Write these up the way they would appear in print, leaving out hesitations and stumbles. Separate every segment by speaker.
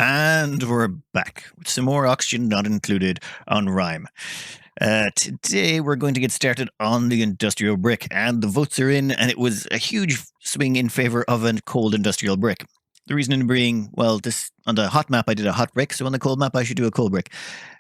Speaker 1: And we're back with some more oxygen not included on Rime. Today we're going to get started on the industrial brick, and the votes are in, and it was a huge swing in favor of a cold industrial brick. The reason being, well, this on the hot map I did a hot brick, so on the cold map I should do a cold brick.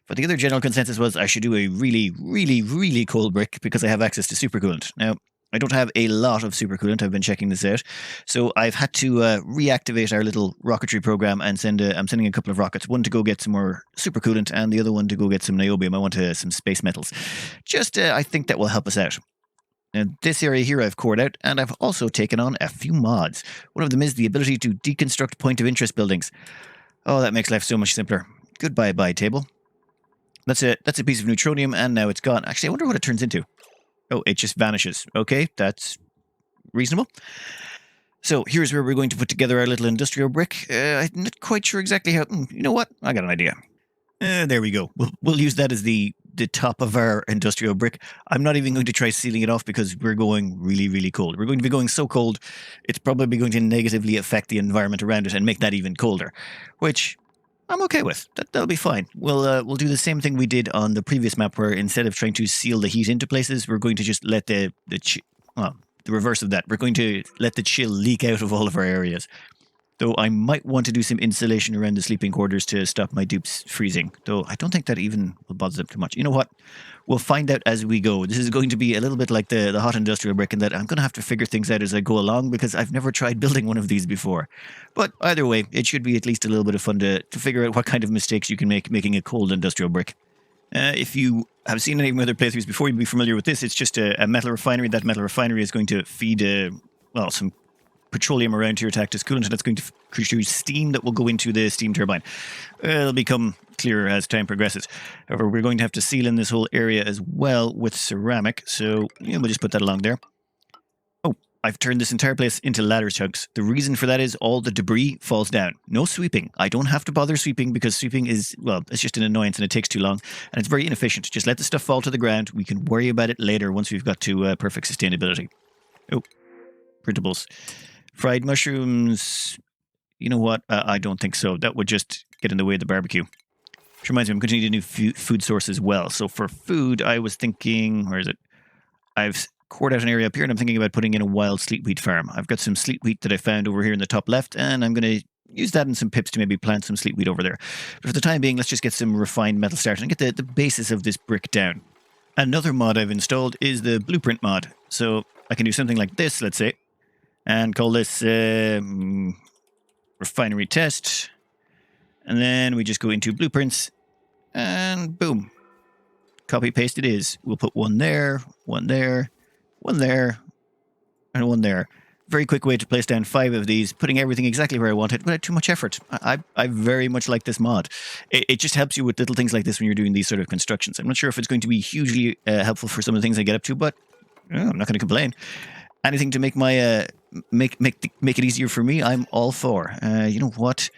Speaker 1: But the other general consensus was I should do a really, really, really cold brick because I have access to supercoolant. Now, I don't have a lot of supercoolant. I've been checking this out. So I've had to reactivate our little rocketry program and I'm sending a couple of rockets, one to go get some more supercoolant and the other one to go get some niobium. I want some space metals. I think that will help us out. Now, this area here I've cored out, and I've also taken on a few mods. One of them is the ability to deconstruct point of interest buildings. Oh, that makes life so much simpler. Goodbye, table. That's a piece of neutronium, and now it's gone. Actually, I wonder what it turns into. Oh, it just vanishes. Okay, that's reasonable. So here's where we're going to put together our little industrial brick. I'm not quite sure exactly how. You know what? I got an idea. There we go. We'll use that as the top of our industrial brick. I'm not even going to try sealing it off because we're going really, really cold. We're going to be going so cold, it's probably going to negatively affect the environment around it and make that even colder, which I'm okay with. That'll be fine. We'll do the same thing we did on the previous map, where instead of trying to seal the heat into places, we're going to just let the reverse of that. We're going to let the chill leak out of all of our areas. Though I might want to do some insulation around the sleeping quarters to stop my dupes freezing. Though I don't think that even will bother them too much. You know what? We'll find out as we go. This is going to be a little bit like the hot industrial brick in that I'm going to have to figure things out as I go along because I've never tried building one of these before. But either way, it should be at least a little bit of fun to figure out what kind of mistakes you can make making a cold industrial brick. If you have seen any of my other playthroughs before, you'd be familiar with this. It's just a metal refinery. That metal refinery is going to feed some petroleum around here to act as coolant, and it's going to produce steam that will go into the steam turbine. It'll become clearer as time progresses. However, we're going to have to seal in this whole area as well with ceramic, so we'll just put that along there. Oh, I've turned this entire place into ladder chunks. The reason for that is all the debris falls down. No sweeping. I don't have to bother sweeping because sweeping is, it's just an annoyance and it takes too long, and it's very inefficient. Just let the stuff fall to the ground. We can worry about it later once we've got to perfect sustainability. Oh, printables. Fried mushrooms, you know what? I don't think so. That would just get in the way of the barbecue. Which reminds me, I'm going to need a new food source as well. So for food, I was thinking, where is it? I've cored out an area up here, and I'm thinking about putting in a wild sleet wheat farm. I've got some sleet wheat that I found over here in the top left, and I'm going to use that and some pips to maybe plant some sleet wheat over there. But for the time being, let's just get some refined metal started and get the basis of this brick down. Another mod I've installed is the blueprint mod. So I can do something like this, let's say, and call this refinery test. And then we just go into blueprints and boom. Copy paste it is. We'll put one there, one there, one there, and one there. Very quick way to place down 5 of these, putting everything exactly where I want it without too much effort. I very much like this mod. It just helps you with little things like this when you're doing these sort of constructions. I'm not sure if it's going to be hugely helpful for some of the things I get up to, but I'm not going to complain. Anything to make my make it easier for me, I'm all for. You know what?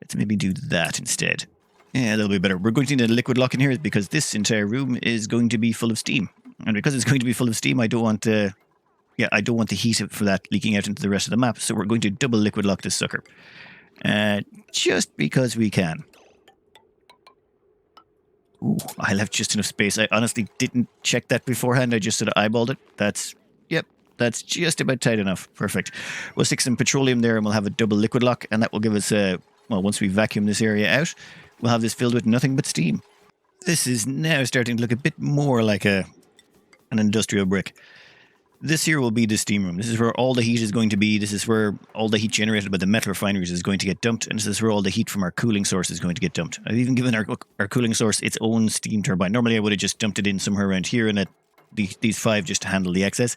Speaker 1: Let's maybe do that instead. Yeah, that'll be better. We're going to need a liquid lock in here because this entire room is going to be full of steam, and because it's going to be full of steam, I don't want the heat for that leaking out into the rest of the map. So we're going to double liquid lock this sucker, just because we can. Ooh, I left just enough space. I honestly didn't check that beforehand. I just sort of eyeballed it. That's just about tight enough. Perfect. We'll stick some petroleum there and we'll have a double liquid lock, and that will give us, once we vacuum this area out, we'll have this filled with nothing but steam. This is now starting to look a bit more like an industrial brick. This here will be the steam room. This is where all the heat is going to be. This is where all the heat generated by the metal refineries is going to get dumped, and this is where all the heat from our cooling source is going to get dumped. I've even given our cooling source its own steam turbine. Normally I would have just dumped it in somewhere around here and these 5 just to handle the excess.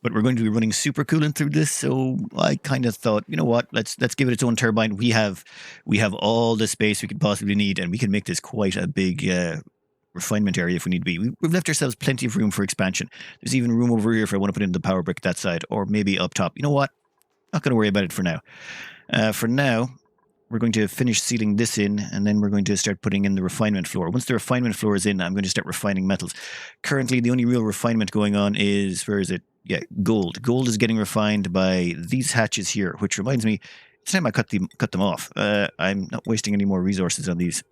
Speaker 1: But we're going to be running super coolant through this, so I kind of thought, you know what, let's give it its own turbine. We have all the space we could possibly need, and we can make this quite a big refinement area if we need to be. We've left ourselves plenty of room for expansion. There's even room over here if I want to put in the power brick that side, or maybe up top. You know what? Not going to worry about it for now. For now, we're going to finish sealing this in, and then we're going to start putting in the refinement floor. Once the refinement floor is in, I'm going to start refining metals. Currently, the only real refinement going on is, where is it? Yeah, gold. Gold is getting refined by these hatches here, which reminds me, It's time I cut them off. I'm not wasting any more resources on these.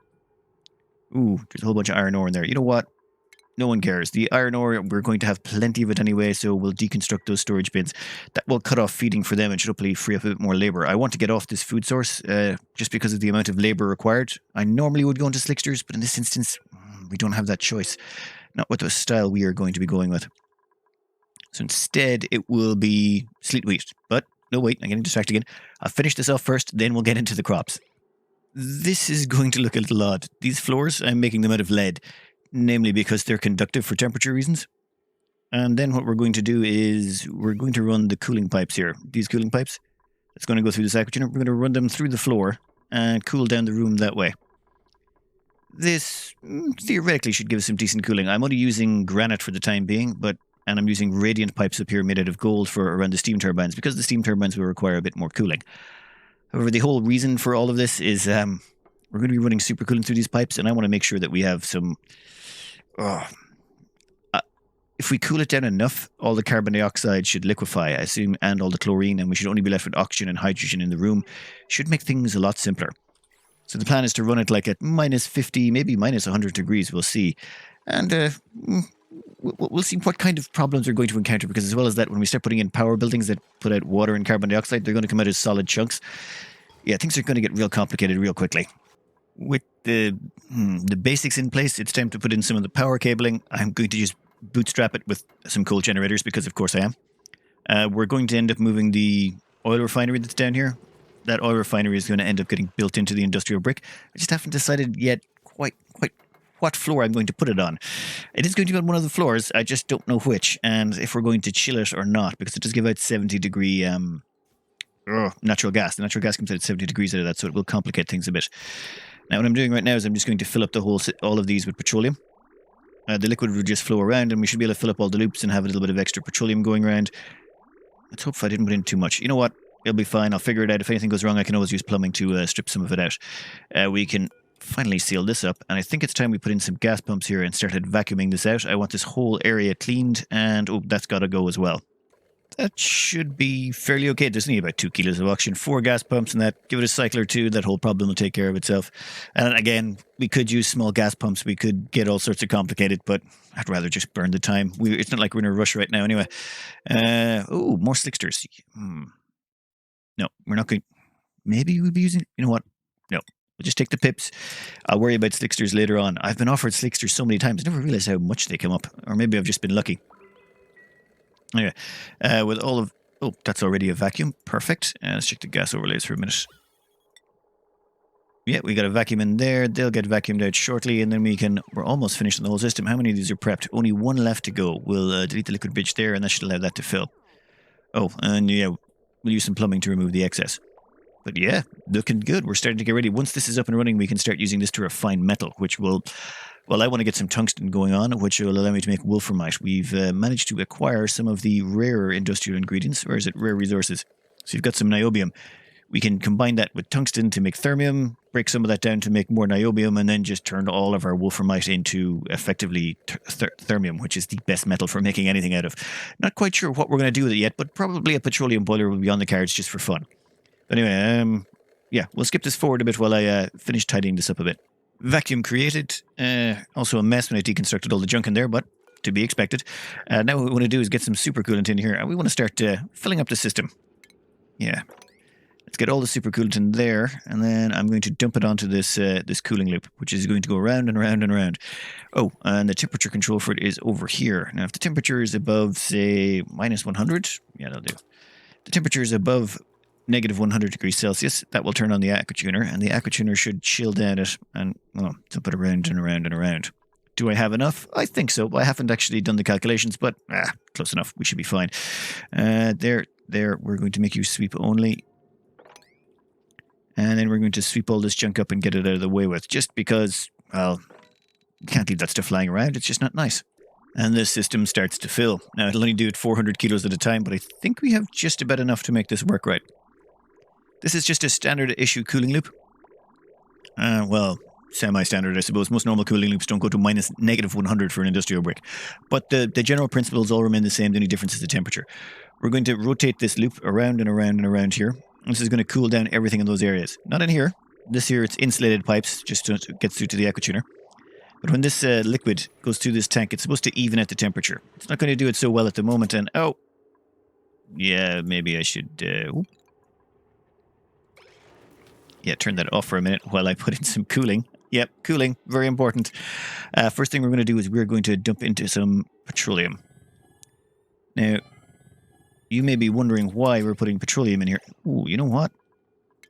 Speaker 1: Ooh, there's a whole bunch of iron ore in there. You know what? No one cares. The iron ore, we're going to have plenty of it anyway, so we'll deconstruct those storage bins. That will cut off feeding for them and should hopefully free up a bit more labour. I want to get off this food source just because of the amount of labour required. I normally would go into slicksters, but in this instance, we don't have that choice. Not with the style we are going to be going with. So instead, it will be sleet wheat. But, no, wait, I'm getting distracted again. I'll finish this off first, then we'll get into the crops. This is going to look a little odd. These floors, I'm making them out of lead. Namely because they're conductive for temperature reasons. And then what we're going to do is we're going to run the cooling pipes here. These cooling pipes. It's going to go through this aquature. We're going to run them through the floor and cool down the room that way. This theoretically should give us some decent cooling. I'm only using granite for the time being, and I'm using radiant pipes up here made out of gold for around the steam turbines because the steam turbines will require a bit more cooling. However, the whole reason for all of this is we're going to be running supercooling through these pipes, and I want to make sure that we have some... if we cool it down enough, all the carbon dioxide should liquefy, I assume, and all the chlorine, and we should only be left with oxygen and hydrogen in the room. Should make things a lot simpler. So the plan is to run it like at minus 50, maybe minus 100 degrees, we'll see. And we'll see what kind of problems we're going to encounter, because as well as that, when we start putting in power buildings that put out water and carbon dioxide, they're going to come out as solid chunks. Yeah, things are going to get real complicated real quickly. With the basics in place, it's time to put in some of the power cabling. I'm going to just bootstrap it with some coal generators because, of course, I am. We're going to end up moving the oil refinery that's down here. That oil refinery is going to end up getting built into the industrial brick. I just haven't decided yet quite what floor I'm going to put it on. It is going to be on one of the floors. I just don't know which, and if we're going to chill it or not, because it does give out 70-degree natural gas. The natural gas comes out at 70 degrees out of that, so it will complicate things a bit. Now, what I'm doing right now is I'm just going to fill up all of these with petroleum. The liquid will just flow around, and we should be able to fill up all the loops and have a little bit of extra petroleum going around. Let's hope I didn't put in too much. You know what? It'll be fine. I'll figure it out. If anything goes wrong, I can always use plumbing to strip some of it out. We can finally seal this up, and I think it's time we put in some gas pumps here and started vacuuming this out. I want this whole area cleaned, and that's got to go as well. That should be fairly okay. There's only about 2 kilos of oxygen, 4 gas pumps, and that. Give it a cycle or two. That whole problem will take care of itself. And again, we could use small gas pumps. We could get all sorts of complicated, but I'd rather just burn the time. It's not like we're in a rush right now anyway. More slicksters. No, we're not going... Maybe we'll be using... You know what? No. We'll just take the pips. I'll worry about slicksters later on. I've been offered slicksters so many times. I never realized how much they come up. Or maybe I've just been lucky. Anyway, with all of... Oh, that's already a vacuum. Perfect. Let's check the gas overlays for a minute. Yeah, we got a vacuum in there. They'll get vacuumed out shortly, and then we're almost finished on the whole system. How many of these are prepped? Only one left to go. We'll delete the liquid bridge there, and that should allow that to fill. Oh, and yeah, we'll use some plumbing to remove the excess. But yeah, looking good. We're starting to get ready. Once this is up and running, we can start using this to refine metal, which will... Well, I want to get some tungsten going on, which will allow me to make wolframite. We've managed to acquire some of the rarer industrial ingredients, or is it rare resources? So you've got some niobium. We can combine that with tungsten to make thermium, break some of that down to make more niobium, and then just turn all of our wolframite into effectively thermium, which is the best metal for making anything out of. Not quite sure what we're going to do with it yet, but probably a petroleum boiler will be on the cards just for fun. But anyway, yeah, we'll skip this forward a bit while I finish tidying this up a bit. Vacuum created. Also a mess when I deconstructed all the junk in there, but to be expected. Now what we want to do is get some supercoolant in here, and we want to start filling up the system. Yeah. Let's get all the supercoolant in there, and then I'm going to dump it onto this cooling loop, which is going to go around and around and around. Oh, and the temperature control for it is over here. Now, if the temperature is above, say, minus 100, yeah, that'll do. The temperature is above negative 100 degrees Celsius, that will turn on the aquatuner, and the aquatuner should chill down it and, well, dump it around and around and around. Do I have enough? I think so. I haven't actually done the calculations, but close enough. We should be fine. There. We're going to make you sweep only. And then we're going to sweep all this junk up and get it out of the way with, just because, well, you can't leave that stuff lying around. It's just not nice. And the system starts to fill. Now, it'll only do it 400 kilos at a time, but I think we have just about enough to make this work right. This is just a standard issue cooling loop. Well, semi-standard, I suppose. Most normal cooling loops don't go to negative 100 for an industrial brick. But the general principles all remain the same. The only difference is the temperature. We're going to rotate this loop around and around and around here. This is going to cool down everything in those areas. Not in here. This here, it's insulated pipes, just so it gets through to the aqua tuner. But when this liquid goes through this tank, it's supposed to even out the temperature. It's not going to do it so well at the moment, and oh, yeah, maybe I should, yeah, turn that off for a minute while I put in some cooling. Yep, cooling, very important. First thing we're going to do is we're going to dump into some petroleum. Now, you may be wondering why we're putting petroleum in here. Ooh, you know what?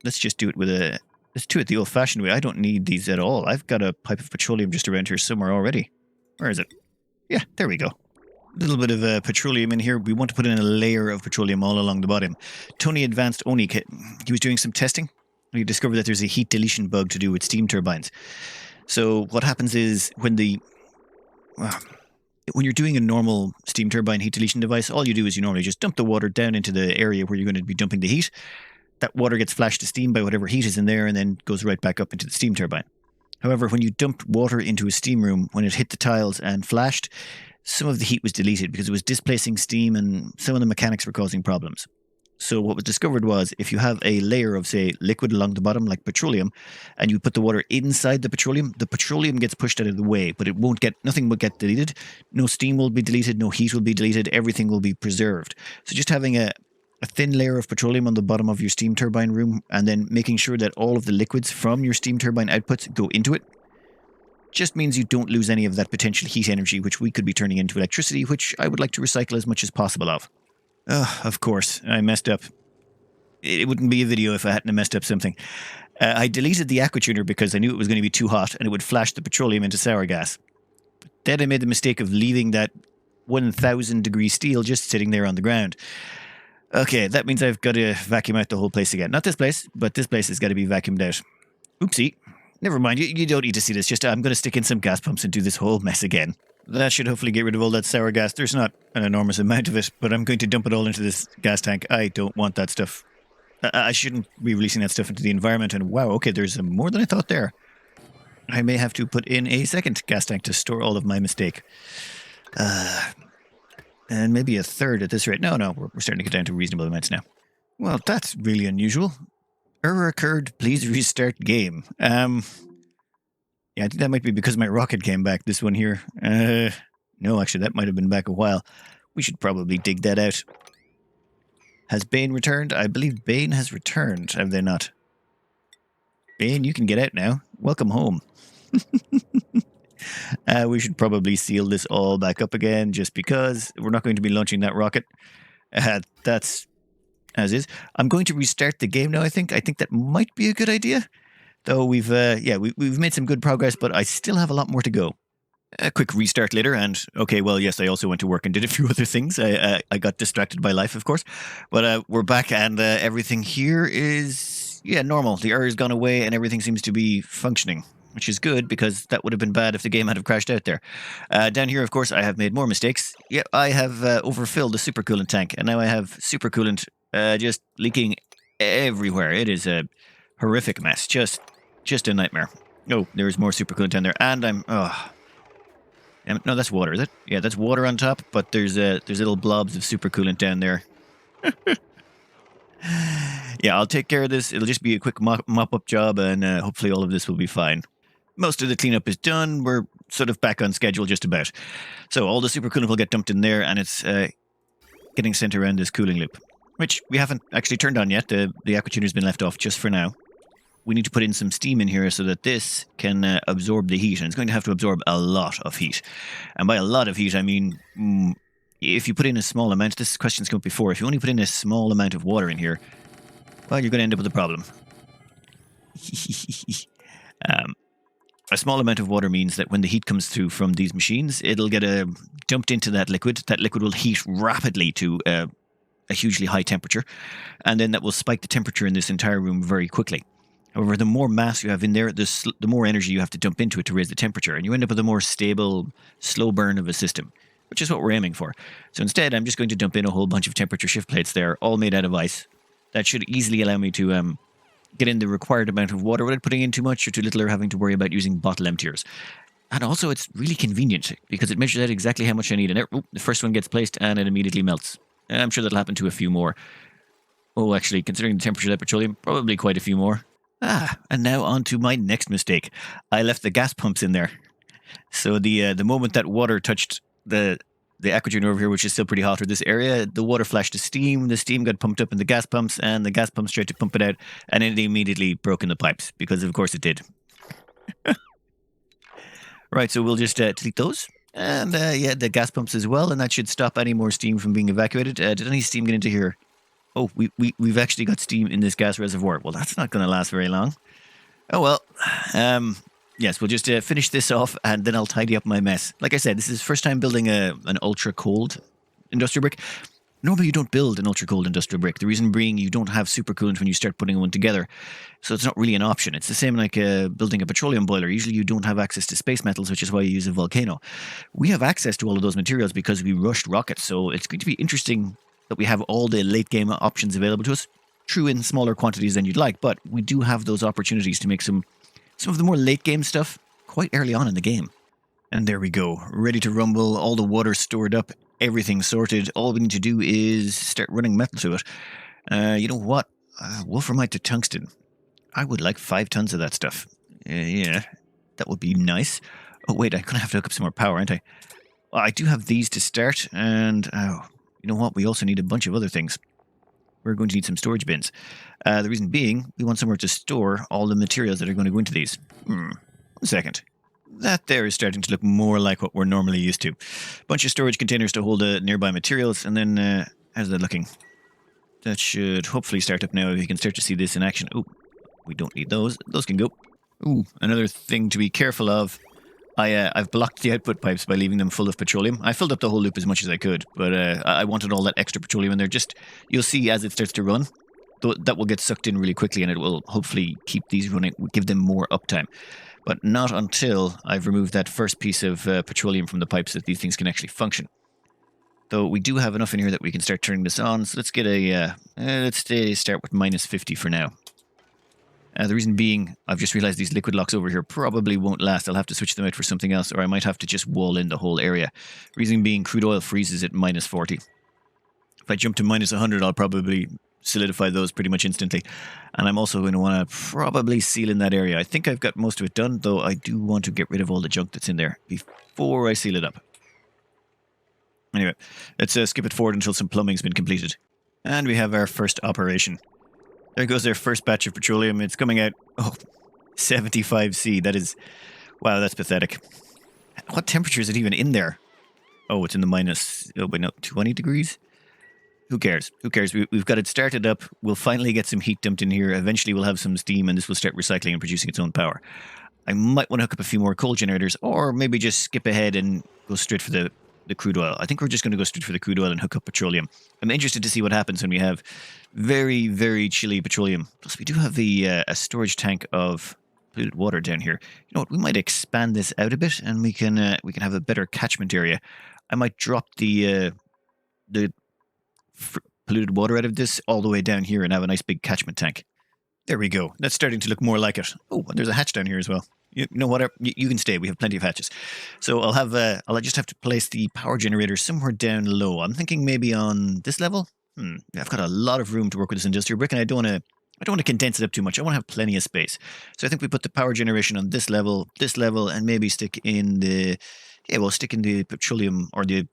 Speaker 1: Let's just do it with a... Let's do it the old-fashioned way. I don't need these at all. I've got a pipe of petroleum just around here somewhere already. Where is it? Yeah, there we go. A little bit of petroleum in here. We want to put in a layer of petroleum all along the bottom. Tony Advanced Oni, he was doing some testing. He discovered that there's a heat deletion bug to do with steam turbines. So what happens is when you're doing a normal steam turbine heat deletion device, all you do is you normally just dump the water down into the area where you're going to be dumping the heat. That water gets flashed to steam by whatever heat is in there and then goes right back up into the steam turbine. However, when you dumped water into a steam room, when it hit the tiles and flashed, some of the heat was deleted because it was displacing steam and some of the mechanics were causing problems. So what was discovered was if you have a layer of, say, liquid along the bottom, like petroleum, and you put the water inside the petroleum gets pushed out of the way, but nothing will get deleted. No steam will be deleted, no heat will be deleted, everything will be preserved. So just having a thin layer of petroleum on the bottom of your steam turbine room and then making sure that all of the liquids from your steam turbine outputs go into it just means you don't lose any of that potential heat energy, which we could be turning into electricity, which I would like to recycle as much as possible of. Of course, I messed up. It wouldn't be a video if I hadn't messed up something. I deleted the aqua tuner because I knew it was going to be too hot and it would flash the petroleum into sour gas. Then I made the mistake of leaving that 1,000 degree steel just sitting there on the ground. Okay, that means I've got to vacuum out the whole place again. Not this place, but this place has got to be vacuumed out. Oopsie. Never mind, you don't need to see this. Just I'm going to stick in some gas pumps and do this whole mess again. That should hopefully get rid of all that sour gas. There's not an enormous amount of it, but I'm going to dump it all into this gas tank. I don't want that stuff. I shouldn't be releasing that stuff into the environment. And wow, okay, there's more than I thought there. I may have to put in a second gas tank to store all of my mistake. And maybe a third at this rate. No, we're starting to get down to reasonable amounts now. Well, that's really unusual. Error occurred. Please restart game. Yeah, I think that might be because my rocket came back. This one here. No, actually, that might have been back a while. We should probably dig that out. Has Bane returned? I believe Bane has returned. Have they not? Bane, you can get out now. Welcome home. We should probably seal this all back up again just because we're not going to be launching that rocket. That's as is. I'm going to restart the game now, I think. I think that might be a good idea. Though we've made some good progress, but I still have a lot more to go. A quick restart later, and okay, well, yes, I also went to work and did a few other things. I got distracted by life, of course. But we're back, and everything here is, normal. The error's gone away, and everything seems to be functioning, which is good, because that would have been bad if the game had have crashed out there. Down here, of course, I have made more mistakes. Yeah, I have overfilled the supercoolant tank, and now I have supercoolant just leaking everywhere. It is a horrific mess. Just a nightmare. Oh, there's more supercoolant down there, and no, that's water, is it? Yeah, that's water on top, but there's little blobs of supercoolant down there. Yeah, I'll take care of this. It'll just be a quick mop-up job, and hopefully all of this will be fine. Most of the cleanup is done. We're sort of back on schedule just about. So all the supercoolant will get dumped in there, and it's getting sent around this cooling loop, which we haven't actually turned on yet. The aqua tuner's been left off just for now. We need to put in some steam in here so that this can absorb the heat, and it's going to have to absorb a lot of heat. And by a lot of heat, I mean, if you put in a small amount, this question's come up before, if you only put in a small amount of water in here, well, you're going to end up with a problem. A small amount of water means that when the heat comes through from these machines, it'll get dumped into that liquid. That liquid will heat rapidly to a hugely high temperature, and then that will spike the temperature in this entire room very quickly. However, the more mass you have in there, the more energy you have to dump into it to raise the temperature, and you end up with a more stable, slow burn of a system, which is what we're aiming for. So instead, I'm just going to dump in a whole bunch of temperature shift plates there, all made out of ice. That should easily allow me to get in the required amount of water without putting in too much or too little, or having to worry about using bottle emptiers. And also, it's really convenient because it measures out exactly how much I need. And the first one gets placed and it immediately melts. I'm sure that'll happen to a few more. Oh, actually, considering the temperature of that petroleum, probably quite a few more. And now on to my next mistake. I left the gas pumps in there. So the moment that water touched the aqua over here, which is still pretty hot, or this area, the water flashed to steam. The steam got pumped up in the gas pumps, and the gas pumps tried to pump it out, and it immediately broke in the pipes, because of course it did. Right, so we'll just delete those. And yeah, the gas pumps as well, and that should stop any more steam from being evacuated. Did any steam get into here? Oh, we've actually got steam in this gas reservoir. Well, that's not going to last very long. Oh, well. Yes, we'll just finish this off, and then I'll tidy up my mess. Like I said, this is first time building an ultra-cold industrial brick. Normally, you don't build an ultra-cold industrial brick. The reason being you don't have supercoolant when you start putting one together. So it's not really an option. It's the same like building a petroleum boiler. Usually, you don't have access to space metals, which is why you use a volcano. We have access to all of those materials because we rushed rockets. So it's going to be interesting that we have all the late-game options available to us. True in smaller quantities than you'd like, but we do have those opportunities to make some of the more late-game stuff quite early on in the game. And there we go, ready to rumble, all the water stored up, everything sorted. All we need to do is start running metal to it. You know what? Wolframite to tungsten. I would like 5 tons of that stuff. Yeah, that would be nice. Oh, wait, I'm going to have to hook up some more power, aren't I? Well, I do have these to start, and you know what? We also need a bunch of other things. We're going to need some storage bins. The reason being, we want somewhere to store all the materials that are going to go into these. 1 second. That there is starting to look more like what we're normally used to. Bunch of storage containers to hold nearby materials, and then how's that looking? That should hopefully start up now if you can start to see this in action. Oh, we don't need those. Those can go. Ooh, another thing to be careful of. I've blocked the output pipes by leaving them full of petroleum. I filled up the whole loop as much as I could, but I wanted all that extra petroleum in there. Just, you'll see as it starts to run, that will get sucked in really quickly, and it will hopefully keep these running, give them more uptime. But not until I've removed that first piece of petroleum from the pipes that these things can actually function. Though we do have enough in here that we can start turning this on, so let's get let's start with -50 for now. The reason being, I've just realized these liquid locks over here probably won't last. I'll have to switch them out for something else, or I might have to just wall in the whole area. Reason being, crude oil freezes at -40. If I jump to -100, I'll probably solidify those pretty much instantly. And I'm also going to want to probably seal in that area. I think I've got most of it done, though I do want to get rid of all the junk that's in there before I seal it up. Anyway, let's skip it forward until some plumbing's been completed. And we have our first operation. There goes our first batch of petroleum. It's coming out, 75C. That is, wow, that's pathetic. What temperature is it even in there? Oh, it's in the 20 degrees? Who cares? Who cares? We've got it started up. We'll finally get some heat dumped in here. Eventually we'll have some steam, and this will start recycling and producing its own power. I might want to hook up a few more coal generators, or maybe just skip ahead and go straight for the crude oil. I think we're just going to go straight for the crude oil and hook up petroleum. I'm interested to see what happens when we have very, very chilly petroleum. Plus, we do have a storage tank of polluted water down here. You know what? We might expand this out a bit, and we can have a better catchment area. I might drop the polluted water out of this all the way down here and have a nice big catchment tank. There we go. That's starting to look more like it. Oh, and there's a hatch down here as well. You know what? You can stay. We have plenty of hatches. So I'll just have to place the power generator somewhere down low. I'm thinking maybe on this level. I've got a lot of room to work with this industrial brick, and I don't want to condense it up too much. I want to have plenty of space. So I think we put the power generation on this level, and maybe stick in the petroleum or the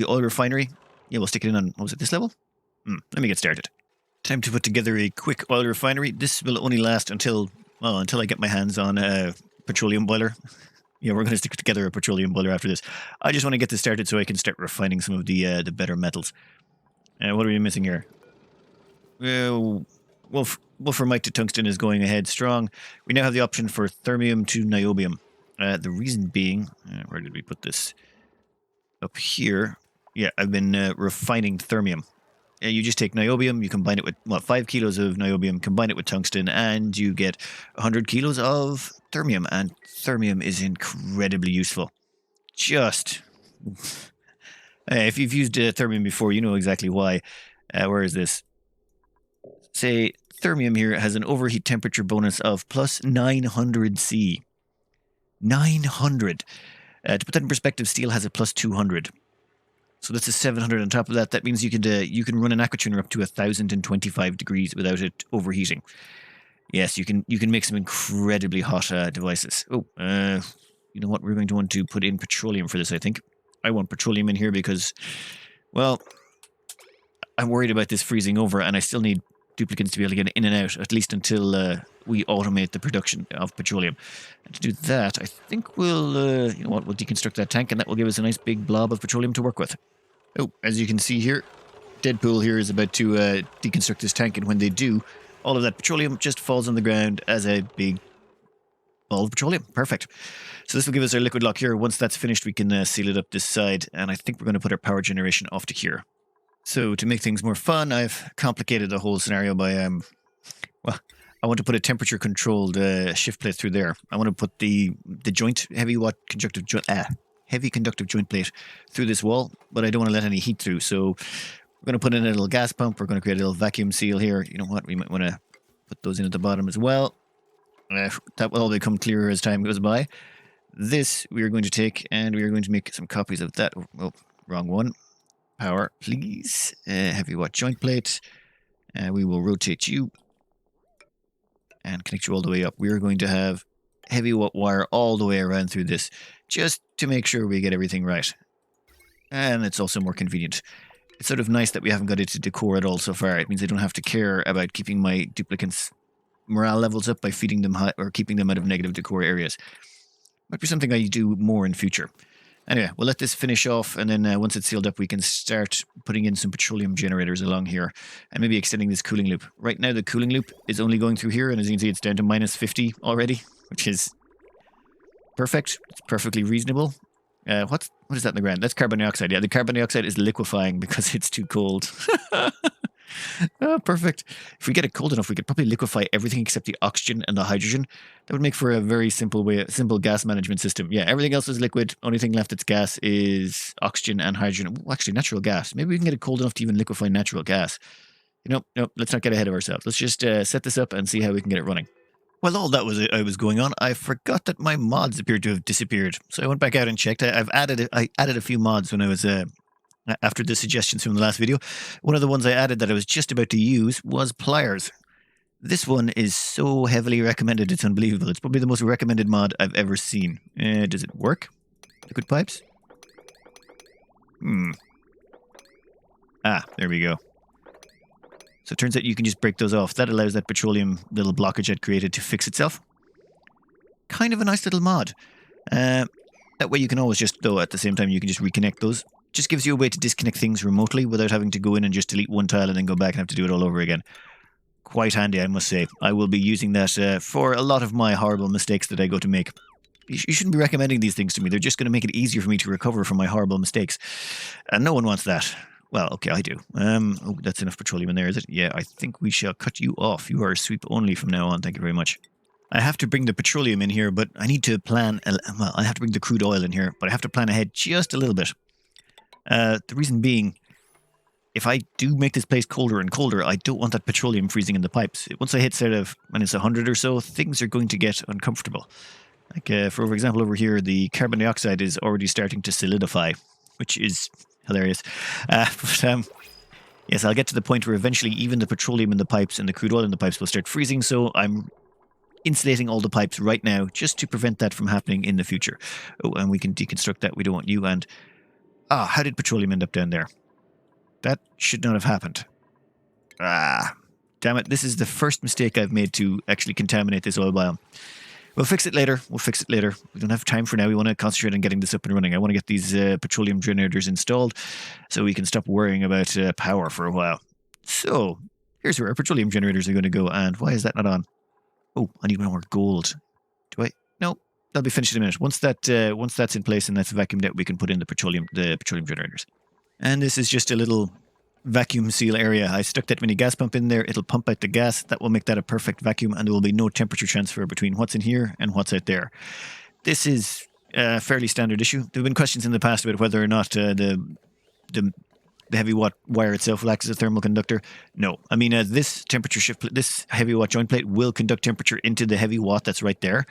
Speaker 1: oil refinery. Yeah, we'll stick it in on, what was it, this level? Let me get started. Time to put together a quick oil refinery. This will only last until I get my hands on a petroleum boiler. Yeah, we're going to stick together a petroleum boiler after this. I just want to get this started so I can start refining some of the better metals. What are we missing here? Wolframite to tungsten is going ahead strong. We now have the option for thermium to niobium. The reason being, where did we put this? Up here. Yeah, I've been refining thermium. You just take niobium, you combine it with, 5 kilos of niobium, combine it with tungsten, and you get 100 kilos of thermium. And thermium is incredibly useful. Just, if you've used thermium before, you know exactly why. Where is this? Say, thermium here has an overheat temperature bonus of plus 900 C. 900. To put that in perspective, steel has a plus 200. So that's a 700 on top of that. That means you can run an aquatuner up to 1,025 degrees without it overheating. Yes, you can make some incredibly hot devices. Oh, you know what? We're going to want to put in petroleum for this, I think. I want petroleum in here because, well, I'm worried about this freezing over, and I still need duplicants to be able to get in and out, at least until we automate the production of petroleum. And to do that, I think we'll, you know what, we'll deconstruct that tank, and that will give us a nice big blob of petroleum to work with. Oh, as you can see here, Deadpool here is about to deconstruct this tank, and when they do, all of that petroleum just falls on the ground as a big ball of petroleum. Perfect. So this will give us our liquid lock here. Once that's finished, we can seal it up this side, and I think we're going to put our power generation off to here. So to make things more fun, I've complicated the whole scenario by, well, I want to put a temperature-controlled shift plate through there. I want to put the joint, heavy conductive joint plate through this wall, but I don't want to let any heat through. So we're going to put in a little gas pump. We're going to create a little vacuum seal here. You know what? We might want to put those in at the bottom as well. That will all become clearer as time goes by. This we are going to take, and we are going to make some copies of that. Oh, wrong one. Power, please. Heavy watt joint plate. We will rotate you and connect you all the way up. We are going to have heavy watt wire all the way around through this, just to make sure we get everything right. And it's also more convenient. It's sort of nice that we haven't got it to decor at all so far. It means I don't have to care about keeping my duplicants' morale levels up by feeding them high or keeping them out of negative decor areas. Might be something I do more in future. Anyway, we'll let this finish off, and then once it's sealed up, we can start putting in some petroleum generators along here, and maybe extending this cooling loop. Right now, the cooling loop is only going through here, and as you can see, it's down to minus 50 already, which is perfect. It's perfectly reasonable. What is that in the ground? That's carbon dioxide. Yeah, the carbon dioxide is liquefying because it's too cold. Oh, perfect. If we get it cold enough, we could probably liquefy everything except the oxygen and the hydrogen. That would make for a very simple gas management system. Yeah, everything else is liquid. Only thing left that's gas is oxygen and hydrogen. Ooh, actually, natural gas. Maybe we can get it cold enough to even liquefy natural gas. Nope, let's not get ahead of ourselves. Let's just set this up and see how we can get it running. While all that was going on, I forgot that my mods appeared to have disappeared. So I went back out and checked. I added a few mods when I was after the suggestions from the last video. One of the ones I added that I was just about to use was pliers. This one is so heavily recommended, it's unbelievable. It's probably the most recommended mod I've ever seen. Does it work? Liquid pipes? Ah, there we go. So it turns out you can just break those off. That allows that petroleum little blockage I'd created to fix itself. Kind of a nice little mod. That way you can always just, though, at the same time, you can just reconnect those. Just gives you a way to disconnect things remotely without having to go in and just delete one tile and then go back and have to do it all over again. Quite handy, I must say. I will be using that for a lot of my horrible mistakes that I go to make. You shouldn't be recommending these things to me. They're just going to make it easier for me to recover from my horrible mistakes. And no one wants that. Well, okay, I do. Oh, that's enough petroleum in there, is it? Yeah, I think we shall cut you off. You are sweep only from now on. Thank you very much. I have to bring the petroleum in here, but I need to plan... Well, I have to bring the crude oil in here, but I have to plan ahead just a little bit. The reason being, if I do make this place colder and colder, I don't want that petroleum freezing in the pipes. Once I hit sort of, when it's 100 or so, things are going to get uncomfortable. Like, for example, over here, the carbon dioxide is already starting to solidify, which is hilarious. Yes, I'll get to the point where eventually even the petroleum in the pipes and the crude oil in the pipes will start freezing, so I'm insulating all the pipes right now just to prevent that from happening in the future. Oh, and we can deconstruct that. We don't want you, and... Ah, how did petroleum end up down there? That should not have happened. Ah, damn it. This is the first mistake I've made to actually contaminate this oil biome. We'll fix it later. We don't have time for now. We want to concentrate on getting this up and running. I want to get these petroleum generators installed so we can stop worrying about power for a while. So, here's where our petroleum generators are going to go. And why is that not on? Oh, I need more gold. Do I? No. That'll be finished in a minute. Once that's in place and that's vacuumed out, we can put in the petroleum generators. And this is just a little vacuum seal area. I stuck that mini gas pump in there. It'll pump out the gas. That will make that a perfect vacuum, and there will be no temperature transfer between what's in here and what's out there. This is a fairly standard issue. There have been questions in the past about whether or not the heavy watt wire itself will act as a thermal conductor. No. I mean, this heavy watt joint plate will conduct temperature into the heavy watt that's right there.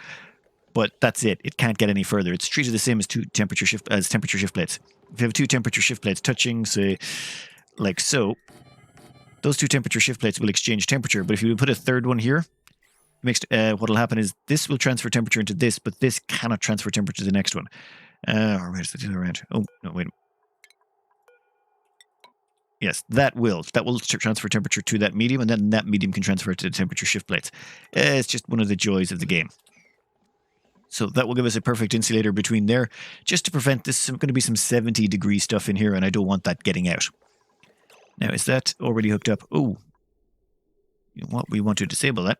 Speaker 1: But that's it. It can't get any further. It's treated the same as temperature shift plates. If you have two temperature shift plates touching, say, like so, those two temperature shift plates will exchange temperature. But if you put a third one here, what will happen is this will transfer temperature into this, but this cannot transfer temperature to the next one. Or where's the other end? Oh, no, wait. Yes, that will transfer temperature to that medium, and then that medium can transfer it to the temperature shift plates. It's just one of the joys of the game. So that will give us a perfect insulator between there, just to prevent this. Going to be some 70-degree stuff in here, and I don't want that getting out. Now, is that already hooked up? Oh, you know what? We want to disable that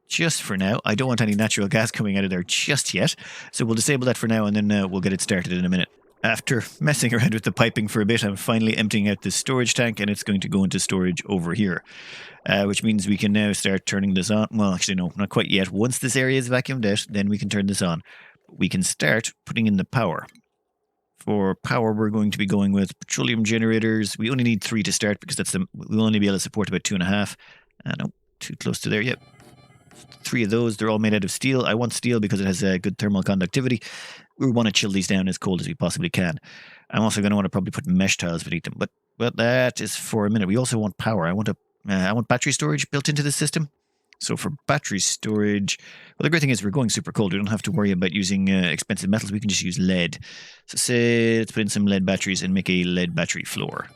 Speaker 1: just for now. I don't want any natural gas coming out of there just yet, so we'll disable that for now, and then we'll get it started in a minute. After messing around with the piping for a bit, I'm finally emptying out this storage tank, and it's going to go into storage over here, which means we can now start turning this on. Well, actually, no, not quite yet. Once this area is vacuumed out, then we can turn this on. We can start putting in the power. For power, we're going to be going with petroleum generators. We only need 3 to start because we'll only be able to support about 2.5. No, too close to there. Yep. 3 of those. They're all made out of steel. I want steel because it has good thermal conductivity. We want to chill these down as cold as we possibly can. I'm also going to want to probably put mesh tiles beneath them, but that is for a minute. We also want power. I want battery storage built into the system. So for battery storage, well, the great thing is we're going super cold. We don't have to worry about using expensive metals. We can just use lead. So say, let's put in some lead batteries and make a lead battery floor.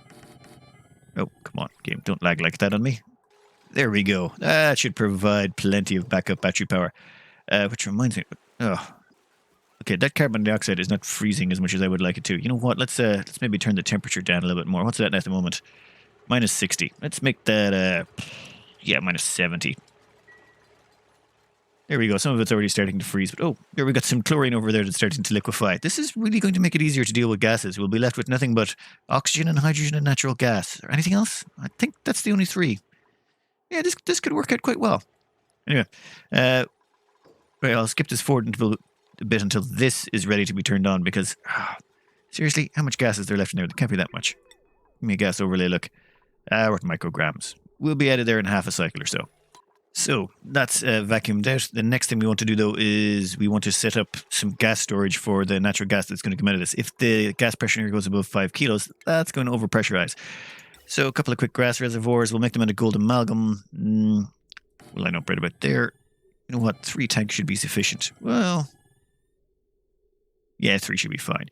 Speaker 1: Oh, come on, game, don't lag like that on me. There we go. That should provide plenty of backup battery power. Which reminds me, okay, that carbon dioxide is not freezing as much as I would like it to. You know what? Let's maybe turn the temperature down a little bit more. What's that at the moment? Minus 60. Let's make that minus 70. There we go. Some of it's already starting to freeze, but there we got some chlorine over there that's starting to liquefy. This is really going to make it easier to deal with gases. We'll be left with nothing but oxygen and hydrogen and natural gas. Or anything else? I think that's the only 3. Yeah, this could work out quite well. Anyway, right, I'll skip this forward a bit until this is ready to be turned on because, seriously, how much gas is there left in there? There can't be that much. Give me a gas overlay look. We're at micrograms. We'll be out of there in half a cycle or so. So that's vacuumed out. The next thing we want to do, though, is we want to set up some gas storage for the natural gas that's going to come out of this. If the gas pressure here goes above 5 kilos, that's going to overpressurize. So a couple of quick grass reservoirs. We'll make them out of gold amalgam. We'll line up right about there. You know what? 3 tanks should be sufficient. Well, yeah, 3 should be fine.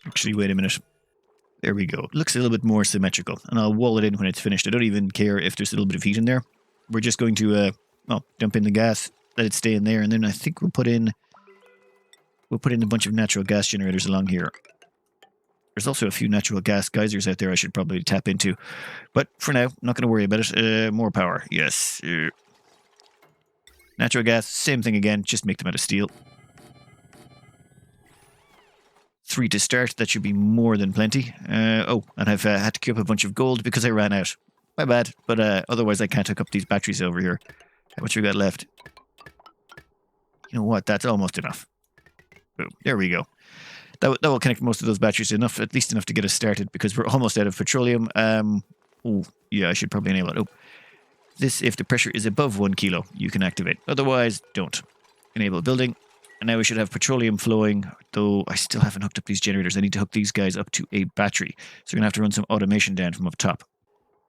Speaker 1: Actually, wait a minute. There we go. It looks a little bit more symmetrical, and I'll wall it in when it's finished. I don't even care if there's a little bit of heat in there. We're just going to dump in the gas, let it stay in there, and then I think we'll put in a bunch of natural gas generators along here. There's also a few natural gas geysers out there I should probably tap into, but for now, not going to worry about it. More power, yes. Natural gas, same thing again. Just make them out of steel. 3 to start, that should be more than plenty. And I've had to queue up a bunch of gold because I ran out. My bad, but otherwise I can't hook up these batteries over here. How much we got left? You know what, that's almost enough. Boom, there we go. That will connect most of those batteries at least enough to get us started because we're almost out of petroleum. Yeah, I should probably enable it. This, if the pressure is above 1 kilo, you can activate. Otherwise, don't. Enable building. And now we should have petroleum flowing, though I still haven't hooked up these generators. I need to hook these guys up to a battery. So we're going to have to run some automation down from up top.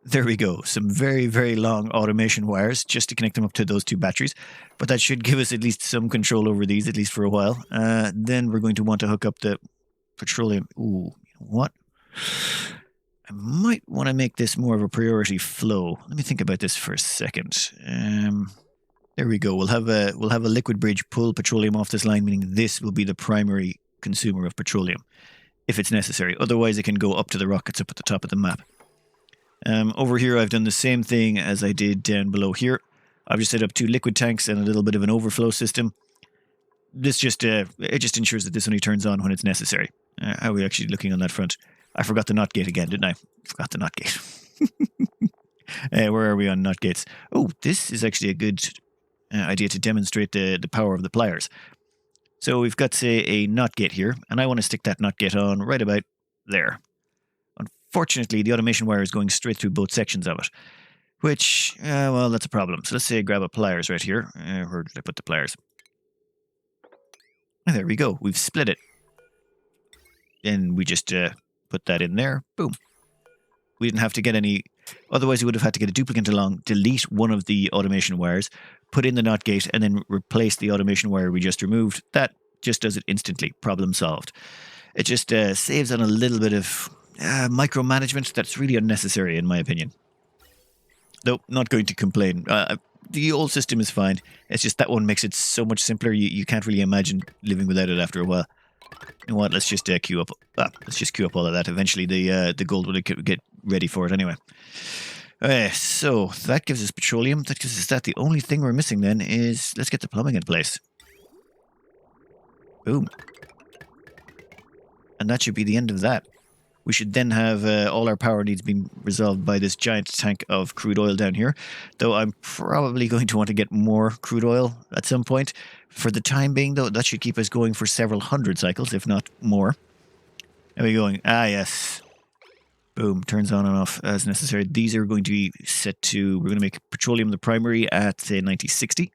Speaker 1: There we go. Some very, very long automation wires just to connect them up to those 2 batteries. But that should give us at least some control over these, at least for a while. Then we're going to want to hook up the petroleum. Ooh, you know what? I might want to make this more of a priority flow. Let me think about this for a second. There we go. We'll have a liquid bridge pull petroleum off this line, meaning this will be the primary consumer of petroleum, if it's necessary. Otherwise, it can go up to the rockets up at the top of the map. Over here, I've done the same thing as I did down below here. I've just set up 2 liquid tanks and a little bit of an overflow system. This just ensures that this only turns on when it's necessary. How are we actually looking on that front? I forgot the NOT gate again, didn't I? Forgot the NOT gate. Where are we on NOT gates? Oh, this is actually a good idea to demonstrate the power of the pliers. So we've got, say, a NOT gate here, and I want to stick that NOT gate on right about there. Unfortunately, the automation wire is going straight through both sections of it, which, well, that's a problem. So let's say I grab a pliers right here. Where did I put the pliers? And there we go. We've split it. Then we just put that in there. Boom. We didn't have to get any... Otherwise, we would have had to get a duplicate along, delete one of the automation wires, put in the NOT gate, and then replace the automation wire we just removed. That just does it instantly. Problem solved. It just saves on a little bit of micromanagement that's really unnecessary, in my opinion. Though, not going to complain. The old system is fine. It's just that one makes it so much simpler. You can't really imagine living without it after a while. You know what? Let's just queue up. Let's just queue up all of that. Eventually, the gold will get ready for it anyway. So that gives us petroleum. That gives us that. The only thing we're missing then is let's get the plumbing in place. Boom. And that should be the end of that. We should then have all our power needs being resolved by this giant tank of crude oil down here. Though I'm probably going to want to get more crude oil at some point. For the time being, though, that should keep us going for several hundred cycles, if not more. Are we going? Ah, yes. Boom. Turns on and off as necessary. These are going to be set to... We're going to make petroleum the primary at, say, 9060.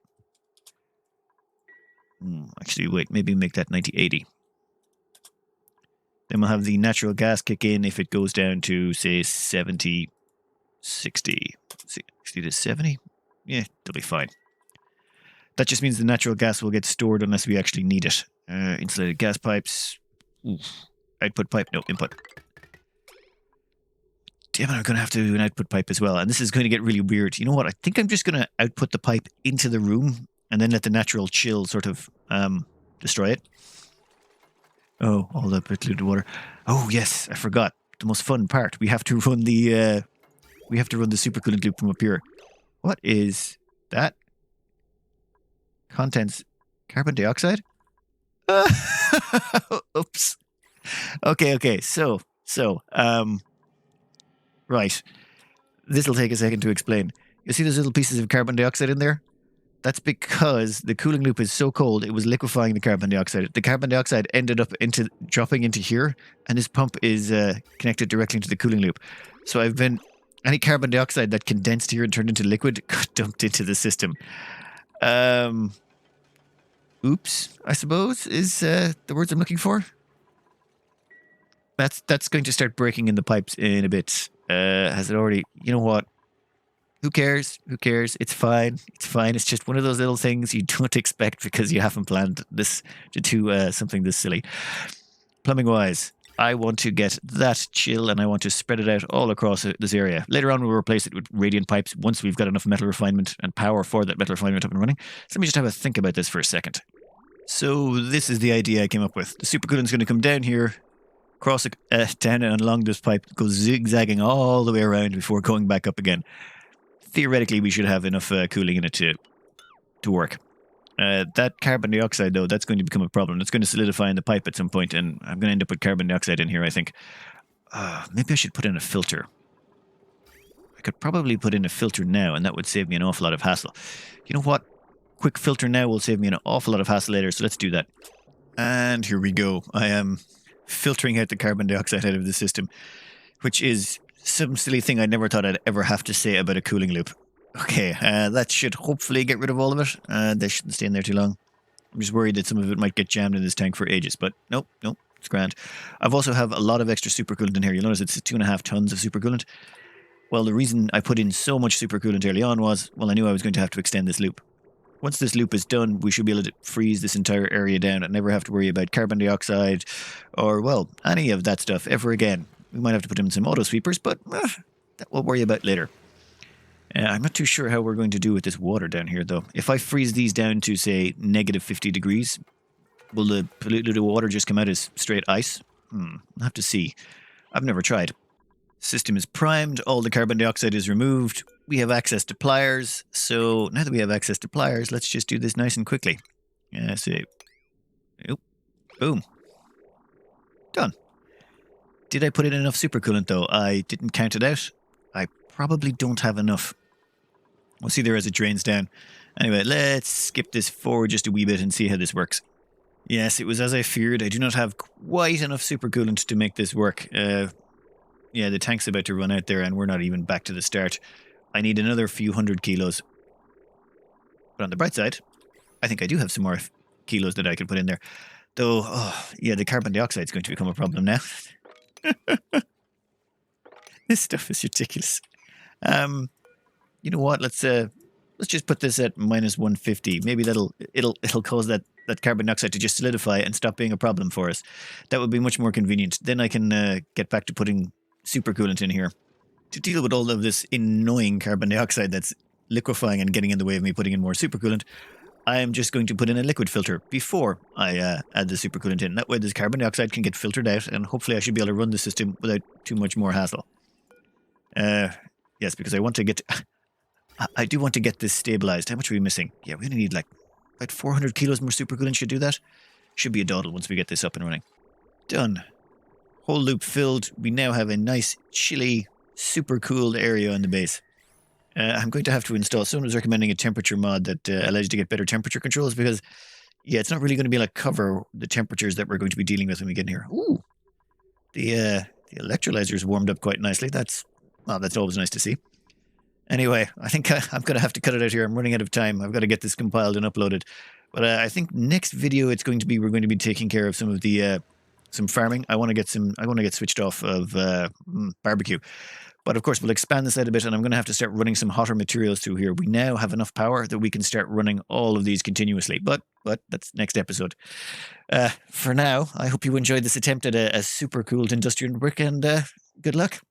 Speaker 1: Actually, wait. Maybe make that 9080. Then we'll have the natural gas kick in if it goes down to, say, 70, 60, 60 to 70. Yeah, they'll be fine. That just means the natural gas will get stored unless we actually need it. Insulated gas pipes. Output pipe. No, input. Damn it, I'm going to have to do an output pipe as well. And this is going to get really weird. You know what? I think I'm just going to output the pipe into the room and then let the natural chill sort of destroy it. Oh, all that polluted water. Oh, yes, I forgot. The most fun part. We have to run the supercoolant loop from up here. What is that? Contents carbon dioxide? Oops. Okay. So, right. This will take a second to explain. You see those little pieces of carbon dioxide in there? That's because the cooling loop is so cold, it was liquefying the carbon dioxide. The carbon dioxide ended up dropping into here, and this pump is connected directly into the cooling loop. So any carbon dioxide that condensed here and turned into liquid got dumped into the system. Oops, I suppose, is the words I'm looking for. That's going to start breaking in the pipes in a bit. Has it already? You know what? Who cares? It's fine. It's just one of those little things you don't expect because you haven't planned this to do something this silly. Plumbing wise, I want to get that chill and I want to spread it out all across this area. Later on, we'll replace it with radiant pipes once we've got enough metal refinement and power for that metal refinement up and running. So let me just have a think about this for a second. So this is the idea I came up with. The supercoolant's going to come down here, cross down and along this pipe, go zigzagging all the way around before going back up again. Theoretically, we should have enough cooling in it to work. That carbon dioxide, though, that's going to become a problem. It's going to solidify in the pipe at some point, and I'm going to end up with carbon dioxide in here, I think. Maybe I should put in a filter. I could probably put in a filter now, and that would save me an awful lot of hassle. You know what? Quick filter now will save me an awful lot of hassle later, so let's do that. And here we go. I am filtering out the carbon dioxide out of the system, which is some silly thing I never thought I'd ever have to say about a cooling loop. Okay, that should hopefully get rid of all of it. They shouldn't stay in there too long. I'm just worried that some of it might get jammed in this tank for ages, but nope, it's grand. I've also have a lot of extra supercoolant in here. You'll notice it's 2.5 tons of supercoolant. Well, the reason I put in so much supercoolant early on was, well, I knew I was going to have to extend this loop. Once this loop is done, we should be able to freeze this entire area down and never have to worry about carbon dioxide or, well, any of that stuff ever again. We might have to put in some auto sweepers, but that we'll worry about later. I'm not too sure how we're going to do with this water down here, though. If I freeze these down to, say, negative 50 degrees, will the polluted water just come out as straight ice? I'll have to see. I've never tried. System is primed. All the carbon dioxide is removed. We have access to pliers. So now that we have access to pliers, let's just do this nice and quickly. Boom. Done. Did I put in enough supercoolant, though? I didn't count it out. I probably don't have enough. We'll see there as it drains down. Anyway, let's skip this forward just a wee bit and see how this works. Yes, it was as I feared. I do not have quite enough supercoolant to make this work. Yeah, the tank's about to run out there and we're not even back to the start. I need another few hundred kilos. But on the bright side, I think I do have some more kilos that I can put in there. Though, oh, yeah, the carbon dioxide is going to become a problem now. This stuff is ridiculous. You know what? Let's just put this at minus 150. Maybe it'll cause that carbon dioxide to just solidify and stop being a problem for us. That would be much more convenient. Then I can get back to putting supercoolant in here to deal with all of this annoying carbon dioxide that's liquefying and getting in the way of me putting in more supercoolant. I am just going to put in a liquid filter before I add the supercoolant in. That way this carbon dioxide can get filtered out, and hopefully I should be able to run the system without too much more hassle. Yes, because I want to get... I do want to get this stabilized. How much are we missing? Yeah, we only need like about 400 kilos more supercoolant should do that. Should be a dawdle once we get this up and running. Done. Whole loop filled. We now have a nice, chilly, super cooled area on the base. I'm going to have to install... Someone was recommending a temperature mod that allows you to get better temperature controls because, yeah, it's not really going to be able to cover the temperatures that we're going to be dealing with when we get in here. Ooh. The electrolyzer's warmed up quite nicely. That's always nice to see. Anyway, I think I'm going to have to cut it out here. I'm running out of time. I've got to get this compiled and uploaded. But I think next video we're going to be taking care of some of the some farming. I want to get switched off of barbecue. But of course, we'll expand this out a bit, and I'm going to have to start running some hotter materials through here. We now have enough power that we can start running all of these continuously. But that's next episode. For now, I hope you enjoyed this attempt at a super cooled industrial brick, and good luck.